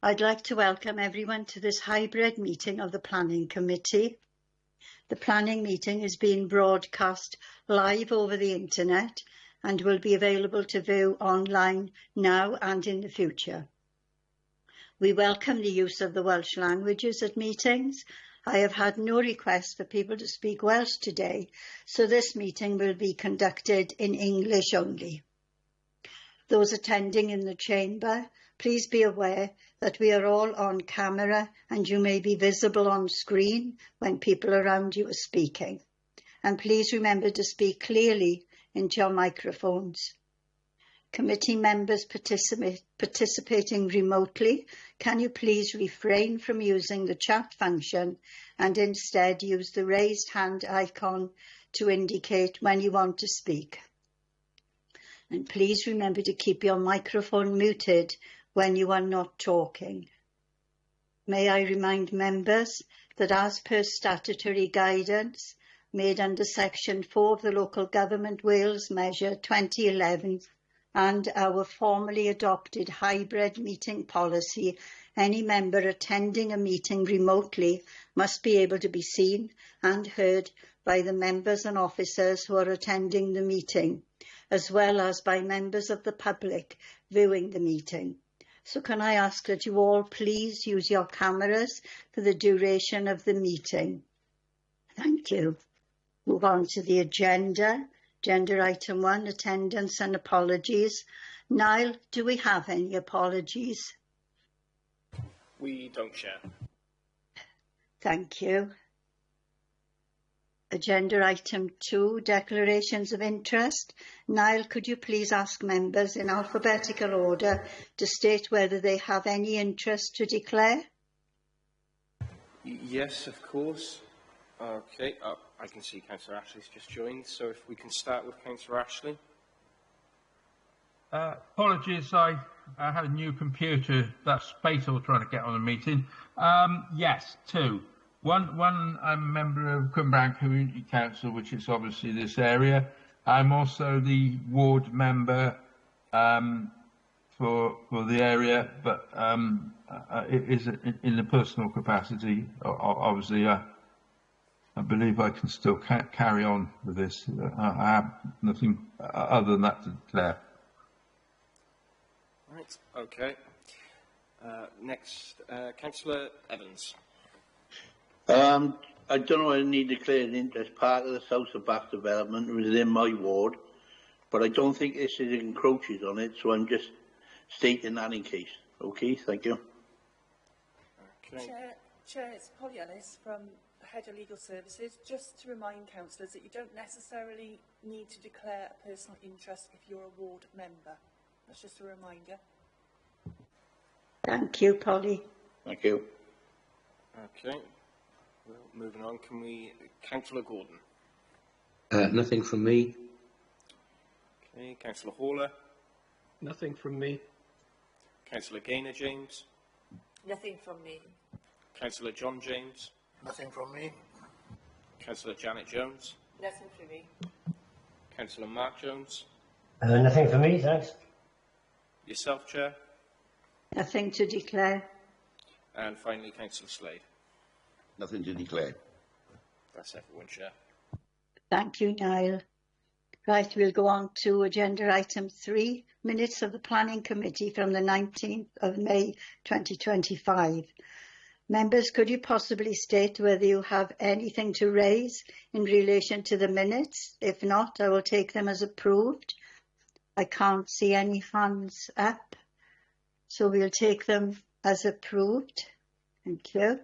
I'd like to welcome everyone to this hybrid meeting of the Planning Committee. The planning meeting is being broadcast live over the internet and will be available to view online now and in the future. We welcome the use of the Welsh languages at meetings. I have had no request for people to speak Welsh today, so this meeting will be conducted in English only. Those attending in the chamber, please be aware that we are all on camera and you may be visible on screen when people around you are speaking. And please remember to speak clearly into your microphones. Committee members participating remotely, can you please refrain from using the chat function and instead use the raised hand icon to indicate when you want to speak. And please remember to keep your microphone muted when you are not talking. May I remind members that as per statutory guidance made under Section 4 of the Local Government Wales Measure 2011 and our formally adopted hybrid meeting policy, any member attending a meeting remotely must be able to be seen and heard by the members and officers who are attending the meeting, as well as by members of the public viewing the meeting. So can I ask that you all please use your cameras for the duration of the meeting? Thank you. Move on to the agenda. Agenda item 1, attendance and apologies. Niall, do we have any apologies? We don't, Chair. Thank you. Agenda item 2, declarations of interest. Niall, could you please ask members in alphabetical order to state whether they have any interest to declare? Yes, of course. Okay, I can see Councillor Ashley's just joined, so if we can start with Councillor Ashley. Apologies, I had a new computer that's fatal trying to get on a meeting. Yes, 2. One, I'm a member of Cwmbran Community Council, which is obviously this area. I'm also the ward member for the area, but it is in the personal capacity. Obviously, I believe I can still carry on with this. I have nothing other than that to declare. Right, okay. Next, Councillor Evans. I don't know whether I need to declare an interest. Part of the South of Bath development within my ward, but I don't think this encroaches on it, so I'm just stating that in case. Okay, thank you. Okay. Chair, it's Polly Ellis from Head of Legal Services. Just to remind councillors that you don't necessarily need to declare a personal interest if you're a ward member. That's just a reminder. Thank you, Polly. Thank you. Okay. Well, moving on, can we... Councillor Gordon. Nothing from me. Okay, Councillor Haller. Nothing from me. Councillor Gaynor James. Nothing from me. Councillor John James. Nothing from me. Councillor Janet Jones. Nothing from me. Councillor Mark Jones. Nothing for me, thanks. Yourself, Chair. Nothing to declare. And finally, Councillor Slade. Nothing to declare. That's everyone, Chair. Thank you, Niall. Right, we'll go on to agenda item 3, minutes of the Planning Committee from the 19th of May 2025. Members, could you possibly state whether you have anything to raise in relation to the minutes? If not, I will take them as approved. I can't see any hands up, so we'll take them as approved. Thank you.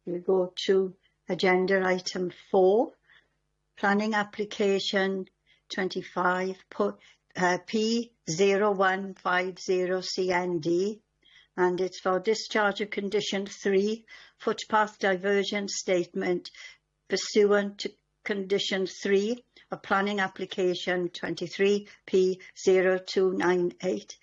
We'll go to agenda item 4, planning application 25 P0150CND, and it's for discharge of condition 3, footpath diversion statement pursuant to condition 3 of planning application 23 P0298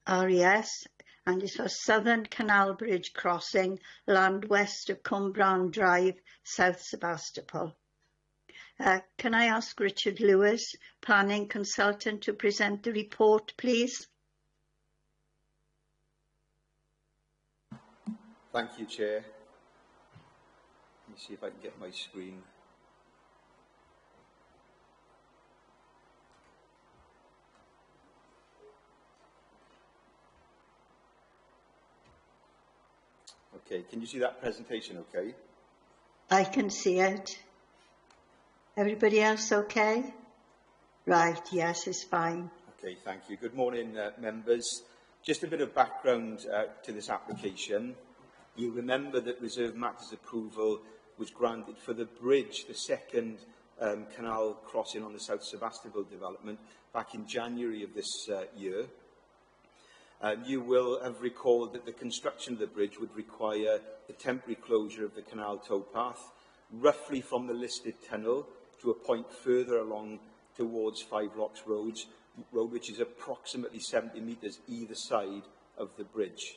RES, and it's for Southern Canal Bridge crossing, land west of Cwmbran Drive, South Sebastopol. Can I ask Richard Lewis, Planning Consultant, to present the report, please? Thank you, Chair. Let me see if I can get my screen. Okay, can you see that presentation okay? I can see it. Everybody else okay? Right, yes, it's fine. Okay, thank you. Good morning, members. Just a bit of background to this application. You remember that Reserve Matters approval was granted for the bridge, the second canal crossing on the South Sebastopol development, back in January of this year. You will have recalled that the construction of the bridge would require the temporary closure of the canal towpath, roughly from the listed tunnel to a point further along towards Five Rocks Road, which is approximately 70 metres either side of the bridge.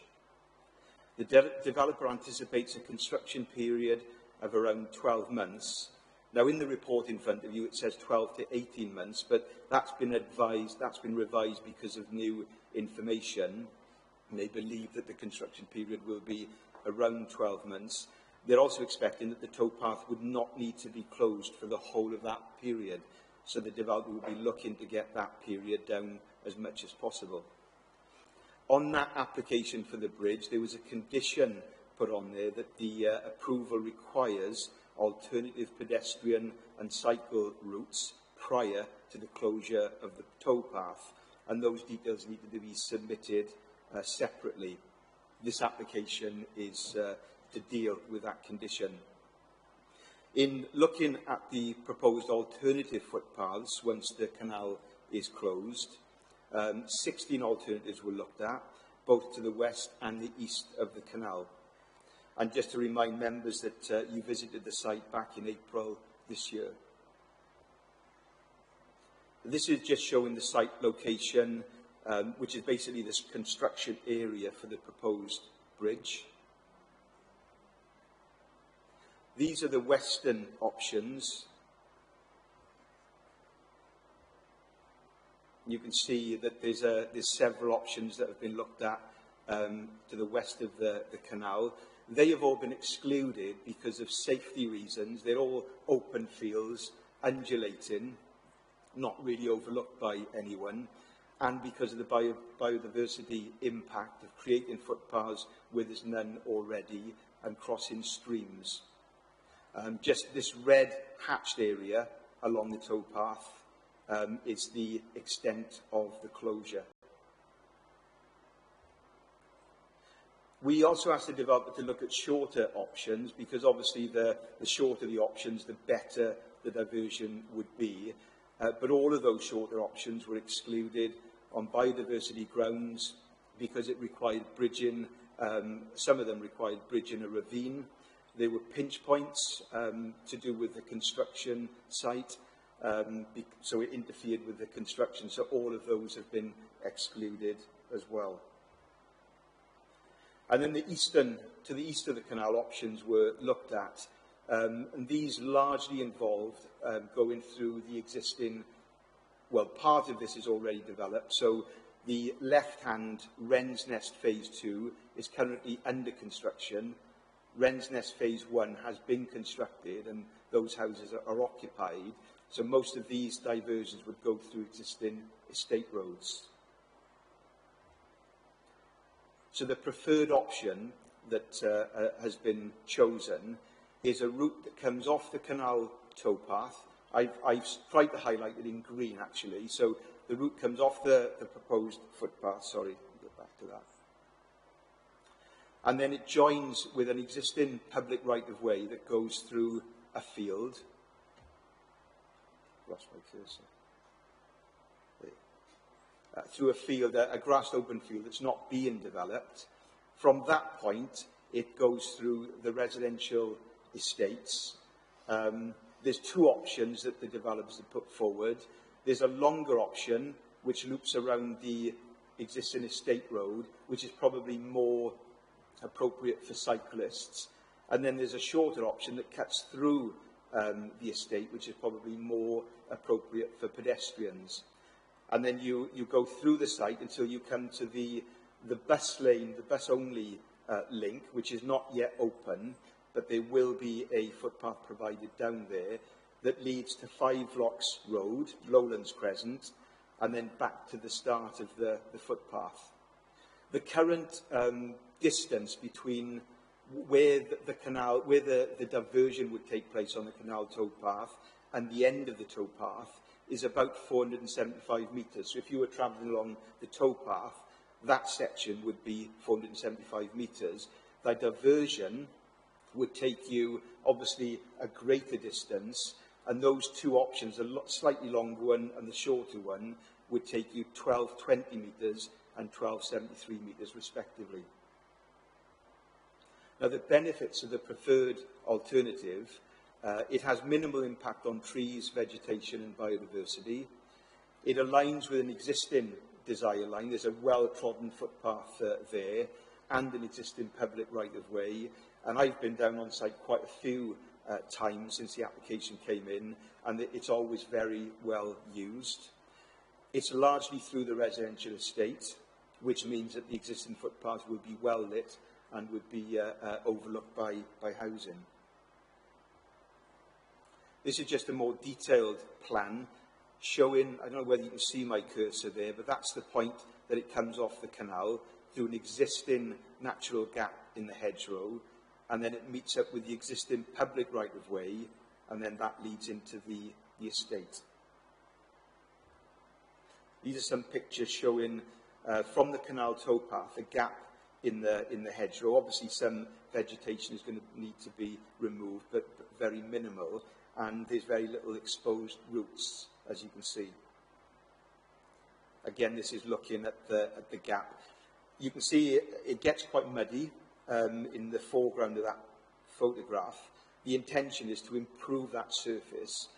The developer anticipates a construction period of around 12 months. Now, in the report in front of you, it says 12 to 18 months, but that's been revised because of new information, and they believe that the construction period will be around 12 months. They're also expecting that the towpath would not need to be closed for the whole of that period, so the developer will be looking to get that period down as much as possible. On that application for the bridge, there was a condition put on there that the approval requires alternative pedestrian and cycle routes prior to the closure of the towpath, and those details needed to be submitted separately. This application is to deal with that condition. In looking at the proposed alternative footpaths once the canal is closed, 16 alternatives were looked at, both to the west and the east of the canal. And just to remind members that you visited the site back in April this year. This is just showing the site location, which is basically this construction area for the proposed bridge. These are the western options. You can see that there's several options that have been looked at to the west of the canal. They have all been excluded because of safety reasons. They're all open fields, undulating, not really overlooked by anyone, and because of the biodiversity impact of creating footpaths where there's none already and crossing streams. Just this red hatched area along the towpath is the extent of the closure. We also asked the developer to look at shorter options because obviously the shorter the options, the better the diversion would be. But all of those shorter options were excluded on biodiversity grounds because it required bridging. Some of them required bridging a ravine. There were pinch points to do with the construction site, so it interfered with the construction. So all of those have been excluded as well. And then to the east of the canal options were looked at. And these largely involved going through the existing, well, part of this is already developed. So the left-hand Wren's Nest Phase 2 is currently under construction. Wren's Nest Phase 1 has been constructed and those houses are occupied. So most of these diversions would go through existing estate roads. So the preferred option that has been chosen is a route that comes off the canal towpath. I've tried to highlight it in green, actually. So the route comes off the proposed footpath. Sorry, I'll get back to that. And then it joins with an existing public right-of-way that goes through a field. Lost my cursor. Through a field, a grassed open field that's not being developed. From that point, it goes through the residential estates. There's two options that the developers have put forward. There's a longer option, which loops around the existing estate road, which is probably more appropriate for cyclists. And then there's a shorter option that cuts through the estate, which is probably more appropriate for pedestrians. And then you go through the site until you come to the bus lane, the bus-only link, which is not yet open, but there will be a footpath provided down there that leads to 5 Locks Road, Lowlands Crescent, and then back to the start of the footpath. The current distance between where the diversion would take place on the canal towpath and the end of the towpath is about 475 metres. So if you were travelling along the towpath, that section would be 475 metres. The diversion would take you, obviously, a greater distance, and those two options, the slightly longer one and the shorter one, would take you 1220 metres and 1273 metres, respectively. Now, the benefits of the preferred alternative, it has minimal impact on trees, vegetation and biodiversity. It aligns with an existing desire line. There's a well-trodden footpath there and an existing public right-of-way. And I've been down on site quite a few times since the application came in, and it's always very well used. It's largely through the residential estate, which means that the existing footpath will be well lit and would be overlooked by housing. This is just a more detailed plan showing, I don't know whether you can see my cursor there, but that's the point that it comes off the canal through an existing natural gap in the hedgerow, and then it meets up with the existing public right-of-way, and then that leads into the estate. These are some pictures showing from the canal towpath a gap in the hedgerow. Obviously, some vegetation is going to need to be removed, but very minimal, and there's very little exposed roots, as you can see. Again, this is looking at the gap. You can see it gets quite muddy in the foreground of that photograph. The intention is to improve that surface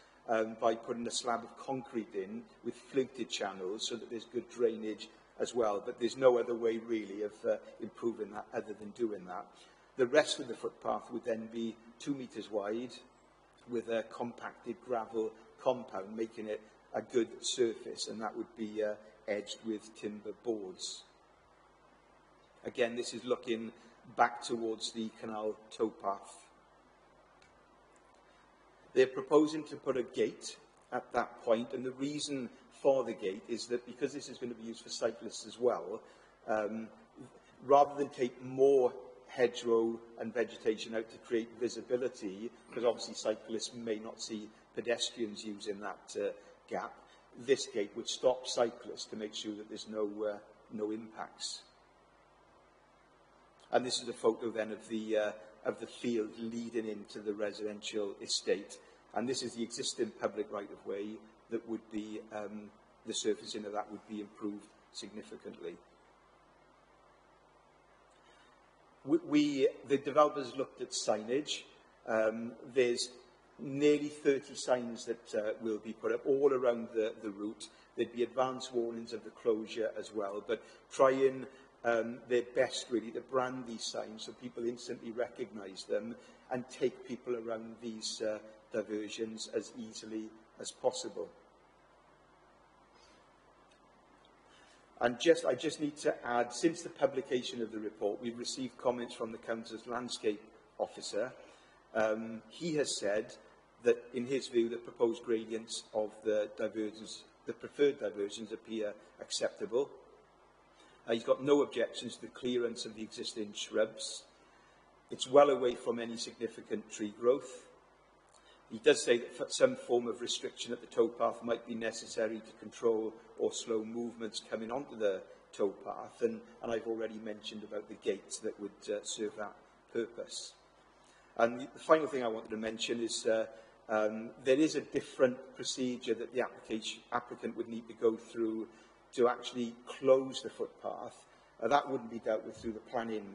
by putting a slab of concrete in with fluted channels so that there's good drainage as well, but there's no other way really of improving that other than doing that. The rest of the footpath would then be 2 metres wide with a compacted gravel compound, making it a good surface, and that would be edged with timber boards. Again, this is looking back towards the canal towpath. They're proposing to put a gate at that point, and the reason for the gate is that because this is going to be used for cyclists as well, rather than take more hedgerow and vegetation out to create visibility, because obviously cyclists may not see pedestrians using that gap, this gate would stop cyclists to make sure that there's no impacts. And this is a photo then of the field leading into the residential estate. And this is the existing public right-of-way that would be, the surfacing of that would be improved significantly. The developers looked at signage. There's nearly 30 signs that will be put up all around the route. There'd be advance warnings of the closure as well, but trying their best really to brand these signs so people instantly recognise them and take people around these diversions as easily as possible. And I just need to add, since the publication of the report, we've received comments from the Council's landscape officer. He has said that, in his view, the proposed gradients of the preferred diversions appear acceptable. He's got no objections to the clearance of the existing shrubs. It's well away from any significant tree growth. He does say that some form of restriction at the towpath might be necessary to control or slow movements coming onto the towpath, and I've already mentioned about the gates that would serve that purpose. And the final thing I wanted to mention is there is a different procedure that the applicant would need to go through to actually close the footpath. That wouldn't be dealt with through the planning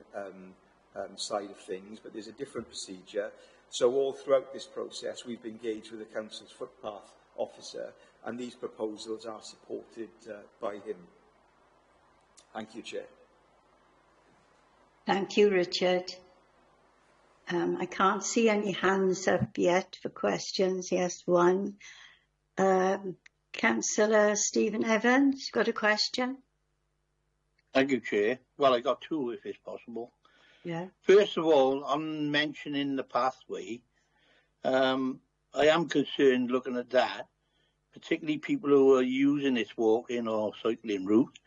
side of things, but there's a different procedure. So all throughout this process, we've engaged with the Council's footpath officer, and these proposals are supported by him. Thank you, Chair. Thank you, Richard. I can't see any hands up yet for questions. Yes, one. Councillor Stephen Evans, got a question? Thank you, Chair. Well, I got two, if it's possible. Yeah. First of all, on mentioning the pathway, I am concerned looking at that, particularly people who are using this walking or cycling route,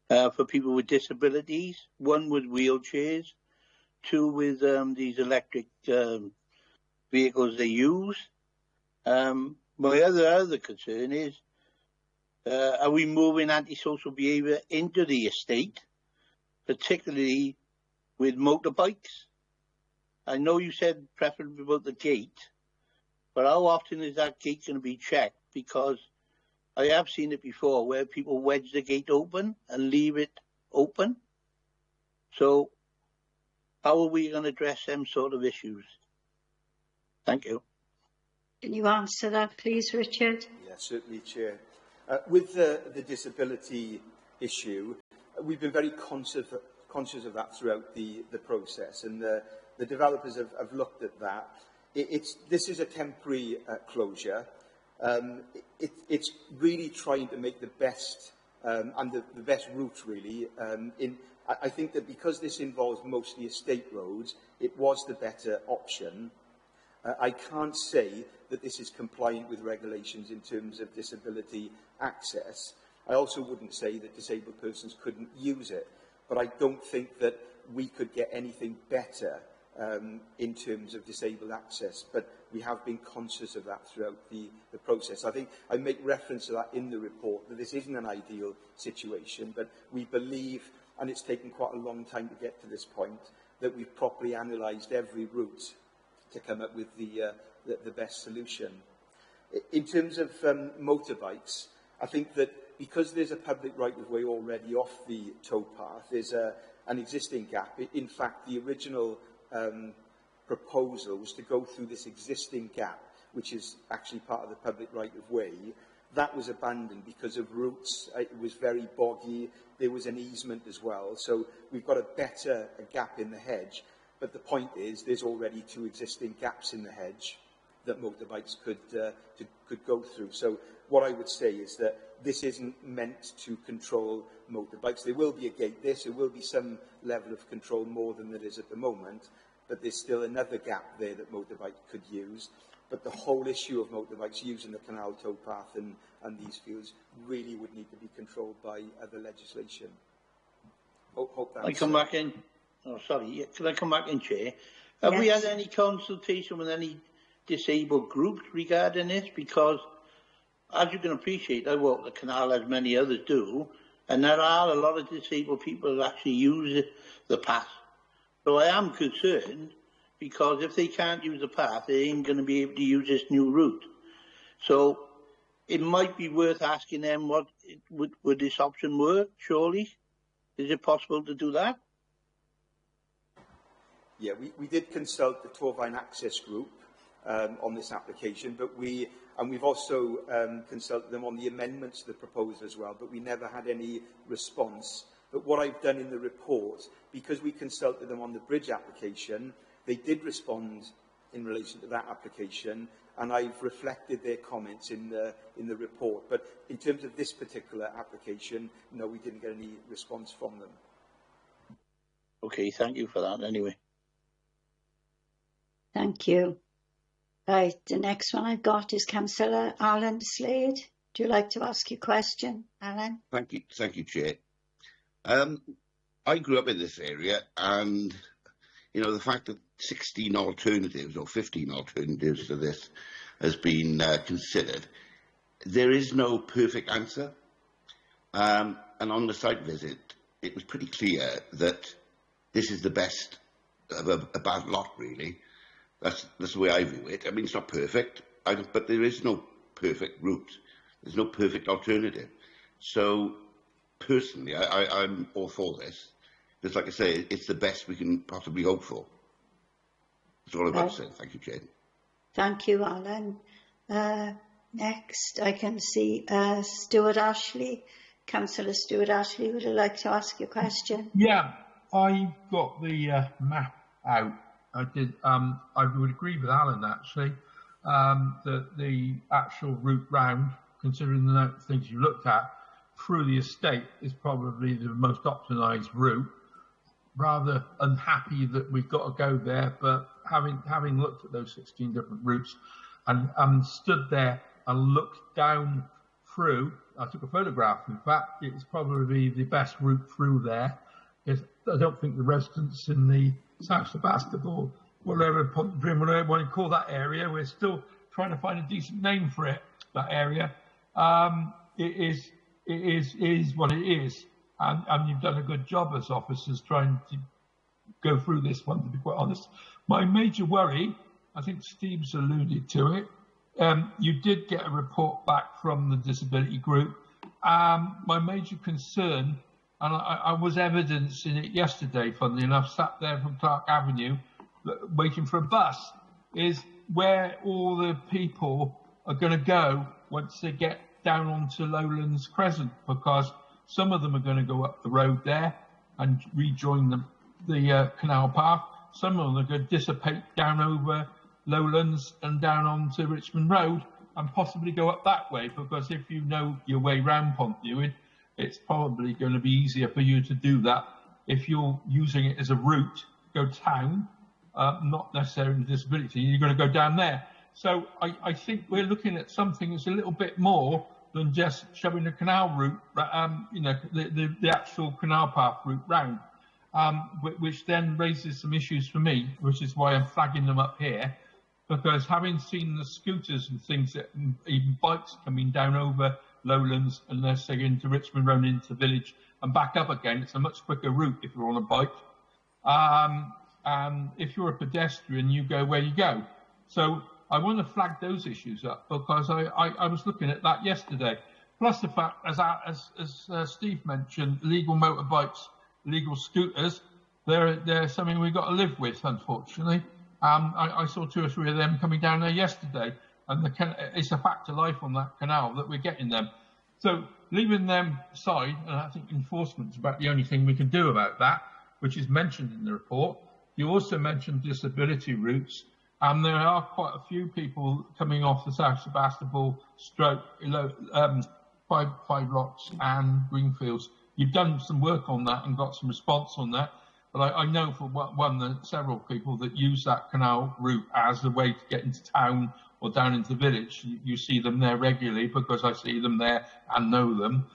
for people with disabilities, one with wheelchairs, two with these electric vehicles they use. My other concern is, are we moving antisocial behaviour into the estate, particularly with motorbikes? I know you said preferably about the gate, but how often is that gate going to be checked? Because I have seen it before where people wedge the gate open and leave it open. So how are we going to address them sort of issues? Thank you. Can you answer that, please, Richard? Yeah, certainly, Chair. With the disability issue, we've been very conscious of that throughout the process, and the developers have looked at that. This is a temporary closure. It's really trying to make the best and the best route, really. I think that because this involves mostly estate roads, it was the better option. I can't say that this is compliant with regulations in terms of disability access. I also wouldn't say that disabled persons couldn't use it, but I don't think that we could get anything better in terms of disabled access, but we have been conscious of that throughout the process. I think I make reference to that in the report, that this isn't an ideal situation, but we believe, and it's taken quite a long time to get to this point, that we've properly analysed every route to come up with the best solution. In terms of motorbikes, I think that because there's a public right-of-way already off the towpath, there's an existing gap. In fact, the original proposal was to go through this existing gap, which is actually part of the public right-of-way. That was abandoned because of roots. It was very boggy. There was an easement as well. So we've got a gap in the hedge. But the point is, there's already two existing gaps in the hedge that motorbikes could go through. So what I would say is that this isn't meant to control motorbikes. There will be a gate there, so there will be some level of control more than there is at the moment, but there's still another gap there that motorbikes could use. But the whole issue of motorbikes using the canal towpath and these fields really would need to be controlled by other legislation. Hope that's... I come back in. Oh, sorry. Can I come back in, Chair? Have we had any consultation with any disabled groups regarding this? Because, as you can appreciate, I walk the canal as many others do, and there are a lot of disabled people that actually use the path. So I am concerned, because if they can't use the path, they ain't going to be able to use this new route. So it might be worth asking them, would this option work, surely? Is it possible to do that? Yeah, we did consult the Torfaen Access Group on this application, but we've also consulted them on the amendments to the proposal as well, but we never had any response. But what I've done in the report, because we consulted them on the bridge application, they did respond in relation to that application, and I've reflected their comments in the report. But in terms of this particular application, no, we didn't get any response from them. Okay, thank you for that anyway. Thank you. Right, the next one I've got is Councillor Alan Slade. Do you like to ask your question, Alan? Thank you, Chair. I grew up in this area, and you know the fact that 16 alternatives or 15 alternatives to this has been considered. There is no perfect answer, and on the site visit, it was pretty clear that this is the best of a bad lot, really. That's the way I view it. I mean, it's not perfect, but there is no perfect route. There's no perfect alternative. So, personally, I'm all for this. Just like I say, it's the best we can possibly hope for. That's all I've got to say. Thank you, Jane. Thank you, Alan. Next, I can see Stuart Ashley. Councillor Stuart Ashley, would you like to ask your question? Yeah, I got the map out I did. I would agree with Alan actually that the actual route round, considering the things you looked at through the estate, is probably the most optimised route. Rather unhappy that we've got to go there, but having looked at those 16 different routes and stood there and looked down through, I took a photograph. In fact, it's probably the best route through there. Because I don't think the residents in the South Sebastopol, whatever Pontypridd, whatever you want to call that area, we're still trying to find a decent name for it. That area, it is what it is, and you've done a good job as officers trying to go through this one. To be quite honest, my major worry, I think Steve's alluded to it. You did get a report back from the disability group. My major concern, and I was evidencing it yesterday, funnily enough, sat there from Clark Avenue waiting for a bus, is where all the people are going to go once they get down onto Lowlands Crescent, because some of them are going to go up the road there and rejoin the canal path. Some of them are going to dissipate down over Lowlands and down onto Richmond Road and possibly go up that way, because if you know your way round Pontnewydd, it's probably going to be easier for you to do that if you're using it as a route, go town, not necessarily disability, you're going to go down there. So I think we're looking at something that's a little bit more than just showing the canal route, the actual canal path route round, which then raises some issues for me, which is why I'm flagging them up here, because having seen the scooters and things, that even bikes coming down over Lowlands and they're saying into Richmond Road into the village and back up again, it's a much quicker route if you're on a bike. And if you're a pedestrian, you go where you go. So I want to flag those issues up, because I was looking at that yesterday. Plus the fact, as Steve mentioned, legal motorbikes, legal scooters, they're something we've got to live with, unfortunately. I saw 2 or 3 of them coming down there yesterday, and it's a fact of life on that canal that we're getting them. So leaving them aside, and I think enforcement is about the only thing we can do about that, which is mentioned in the report. You also mentioned disability routes, and there are quite a few people coming off the South Sebastopol stroke, Five Locks and Greenfields. You've done some work on that and got some response on that. But I know for one that several people that use that canal route as a way to get into town or down into the village. You see them there regularly, because I see them there and know them.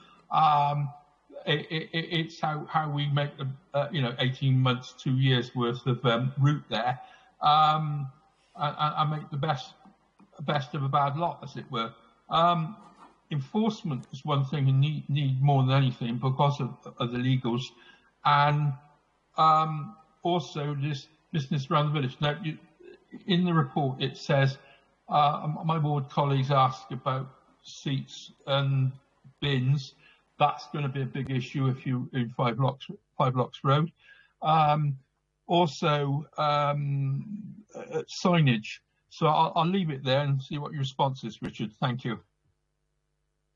It's how we make the 18 months, 2 years worth of route there, and make the best of a bad lot, as it were. Enforcement is one thing you need more than anything, because of the legals, and also this business around the village. Now, in the report it says, my ward colleagues asked about seats and bins. That's going to be a big issue if you in Five Locks Road. Also, signage. So I'll leave it there and see what your response is, Richard. Thank you.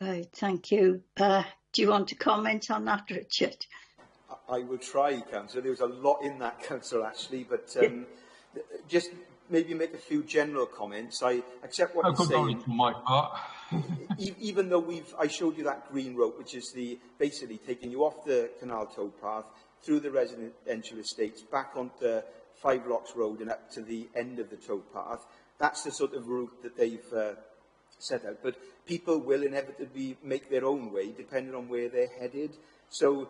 Right, thank you. Do you want to comment on that, Richard? I will try, Councillor. There was a lot in that, Councillor, actually, but just maybe make a few general comments. I accept what you're saying. For my part. Even though I showed you that green route, which is basically taking you off the canal towpath, through the residential estates, back onto Five Locks Road and up to the end of the towpath. That's the sort of route that they've set out. But people will inevitably make their own way, depending on where they're headed. So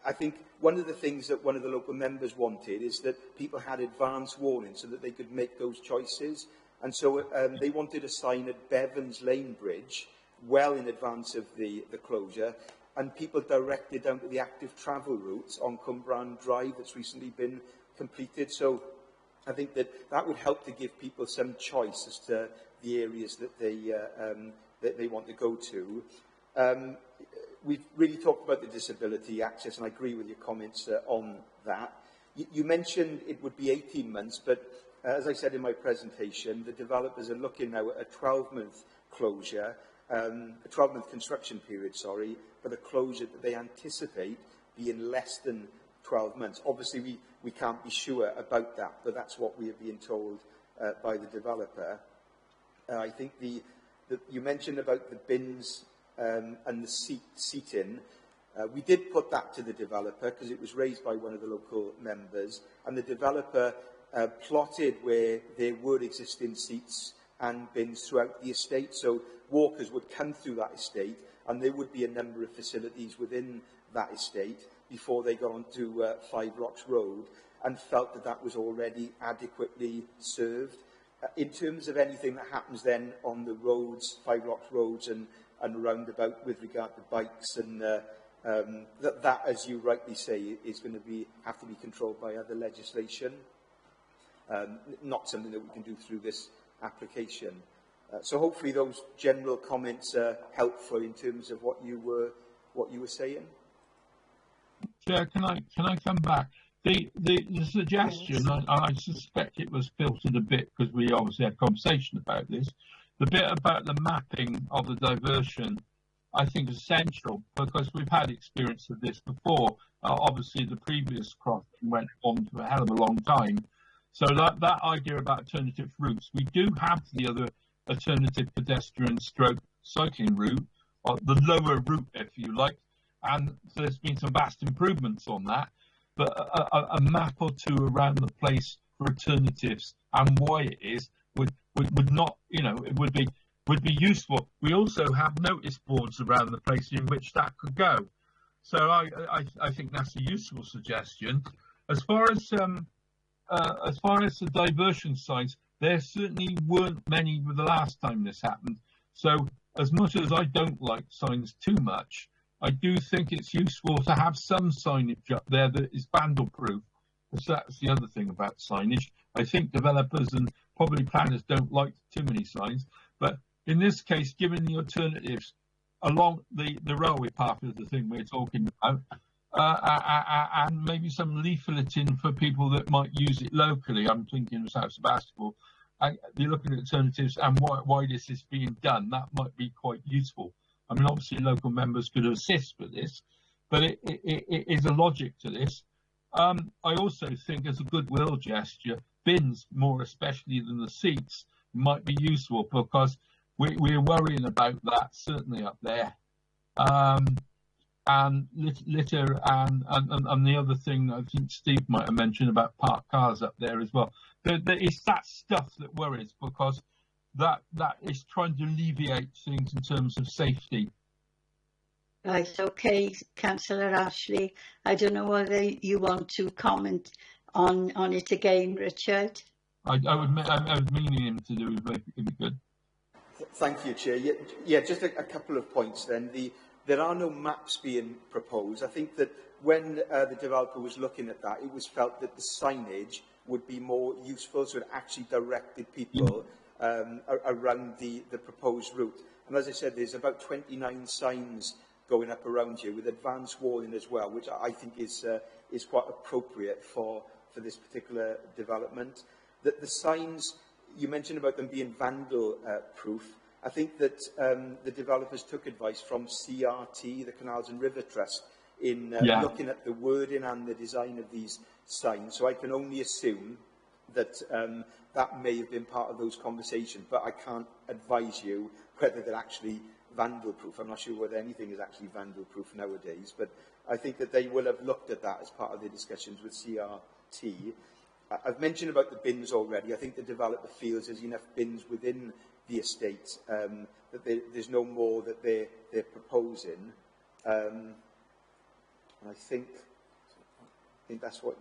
I think one of the things that one of the local members wanted is that people had advance warning so that they could make those choices. And so they wanted a sign at Bevans Lane Bridge well in advance of the closure, and people directed down to the active travel routes on Cwmbran Drive that's recently been completed. So I think that would help to give people some choice as to the areas that they want to go to. We've really talked about the disability access, and I agree with your comments on that. You mentioned it would be 18 months, but as I said in my presentation, the developers are looking now at a 12-month closure, a 12-month construction period, sorry, but a closure that they anticipate being less than 12 months. Obviously, we can't be sure about that, but that's what we are being told by the developer. I think you mentioned about the bins and the seating. We did put that to the developer because it was raised by one of the local members, and the developer plotted where there were existing seats and bins throughout the estate, so walkers would come through that estate and there would be a number of facilities within that estate before they got onto Five Rocks Road, and felt that that was already adequately served. In terms of anything that happens then on the roads, Five Rocks roads and roundabout with regard to bikes and that, as you rightly say, is going to have to be controlled by other legislation. Not something that we can do through this application. So hopefully those general comments are helpful in terms of what you were saying. Chair, can I come back? The suggestion, I suspect it was filtered a bit because we obviously had a conversation about this. The bit about the mapping of the diversion, I think, is essential because we've had experience of this before. Obviously, the previous crossing went on for a hell of a long time. So that idea about alternative routes, we do have the other alternative pedestrian stroke cycling route, or the lower route, if you like, and so there's been some vast improvements on that. But a map or two around the place for alternatives and why it is would not, it would be useful. We also have notice boards around the place in which that could go. So I think that's a useful suggestion. As far as the diversion signs, there certainly weren't many the last time this happened. So as much as I don't like signs too much, I do think it's useful to have some signage up there that is vandal-proof, because that's the other thing about signage. I think developers and probably planners don't like too many signs, but in this case, given the alternatives along the railway path is the thing we're talking about, and maybe some leafleting for people that might use it locally. I'm thinking of South Sebastopol. You're looking at alternatives and why this is being done. That might be quite useful. I mean, obviously, local members could assist with this, but it is a logic to this. I also think, as a goodwill gesture, bins, more especially than the seats, might be useful because we're worrying about that, certainly up there. And litter and the other thing I think Steve might have mentioned about parked cars up there as well. It's that stuff that worries because that is trying to alleviate things in terms of safety. Right, okay, Councillor Ashley. I don't know whether you want to comment on it again, Richard. I was meaning him to do it, but it'd be good. Thank you, Chair. Yeah, just a couple of points then. There are no maps being proposed. I think that when the developer was looking at that, it was felt that the signage would be more useful, so it actually directed people around the proposed route. And as I said, there's about 29 signs going up around here with advanced warning as well, which I think is quite appropriate for this particular development. The signs, you mentioned about them being vandal-proof. I think that the developers took advice from CRT, the Canals and River Trust, in looking at the wording and the design of these signs. So I can only assume that that may have been part of those conversations, but I can't advise you whether they're actually vandal-proof. I'm not sure whether anything is actually vandal-proof nowadays, but I think that they will have looked at that as part of their discussions with CRT. I've mentioned about the bins already. I think the developer feels there's enough bins within the estate that there's no more that they're proposing. And I think that's what...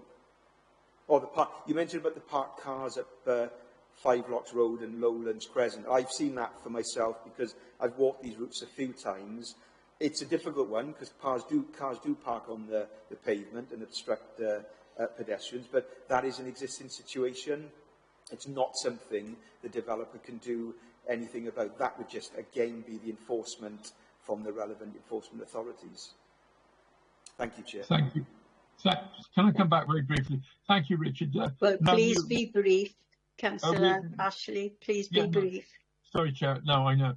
you mentioned about the parked cars at Five Rocks Road and Lowlands Crescent. I've seen that for myself because I've walked these routes a few times. It's a difficult one because cars do park on the pavement and obstruct pedestrians, but that is an existing situation. It's not something the developer can do anything about. That would just, again, be the enforcement from the relevant enforcement authorities. Thank you, Chair. Thank you. Can I come back very briefly? Thank you, Richard. Well, please be brief, Councillor Ashley. Please be brief. Sorry, Chair. No, I know.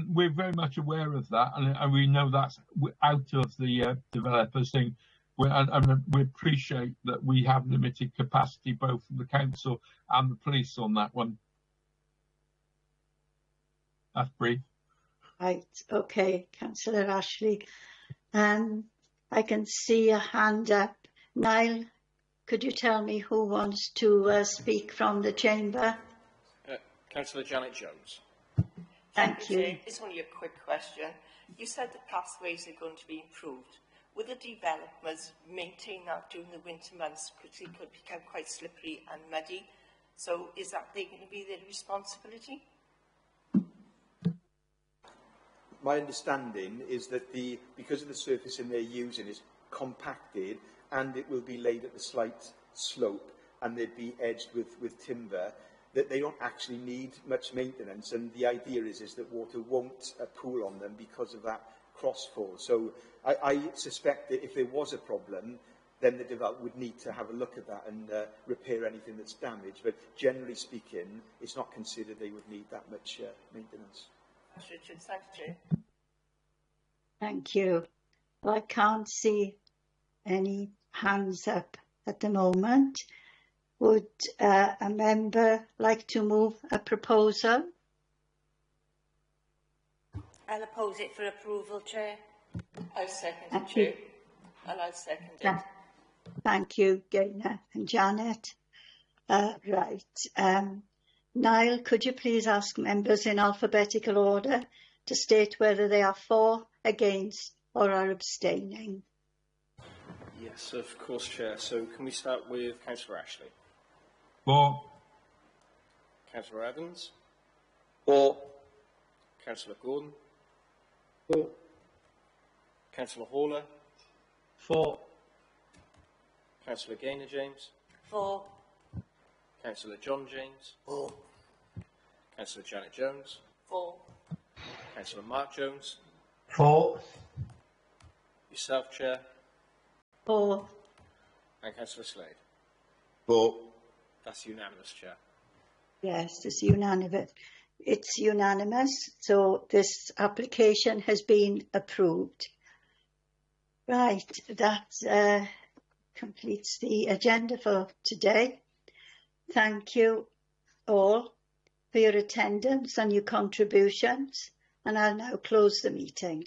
We're very much aware of that, and we know that's out of the developer's thing. and we appreciate that we have limited capacity, both from the council and the police on that one. That's brief. Right, okay, Councillor Ashley. I can see a hand up. Niall, could you tell me who wants to speak from the chamber? Councillor Janet Jones. Thank you. Chair. It's only a quick question. You said the pathways are going to be improved. Will the developers maintain that during the winter months, because they could become quite slippery and muddy? So is that going to be their responsibility? My understanding is that because of the surfacing they're using is compacted, and it will be laid at the slight slope, and they'd be edged with timber, that they don't actually need much maintenance, and the idea is that water won't pool on them because of that crossfall. So I suspect that if there was a problem, then the developer would need to have a look at that and repair anything that's damaged. But generally speaking, it's not considered they would need that much maintenance. That's Richard. Thank you, Chair. Thank you. Well, I can't see any hands up at the moment. Would a member like to move a proposal? I'll oppose it for approval, Chair. I'll second it, Thank Chair. you. And I'll second it. Thank you, Gaynor and Janet. Right. Niall, could you please ask members in alphabetical order to state whether they are for, against or are abstaining? Yes, of course, Chair. So can we start with Councillor Ashley? For. Councillor Evans? For. Councillor Gordon? For. Councillor Horler? For. Councillor Gaynor James? For. Councillor John James? For. Councillor Janet Jones? For. Councillor Mark Jones? For. Yourself, Chair? For. And Councillor Slade? For. That's unanimous, Chair. Yes, it's unanimous. It's unanimous, so this application has been approved. Right, that completes the agenda for today. Thank you all for your attendance and your contributions, and I'll now close the meeting.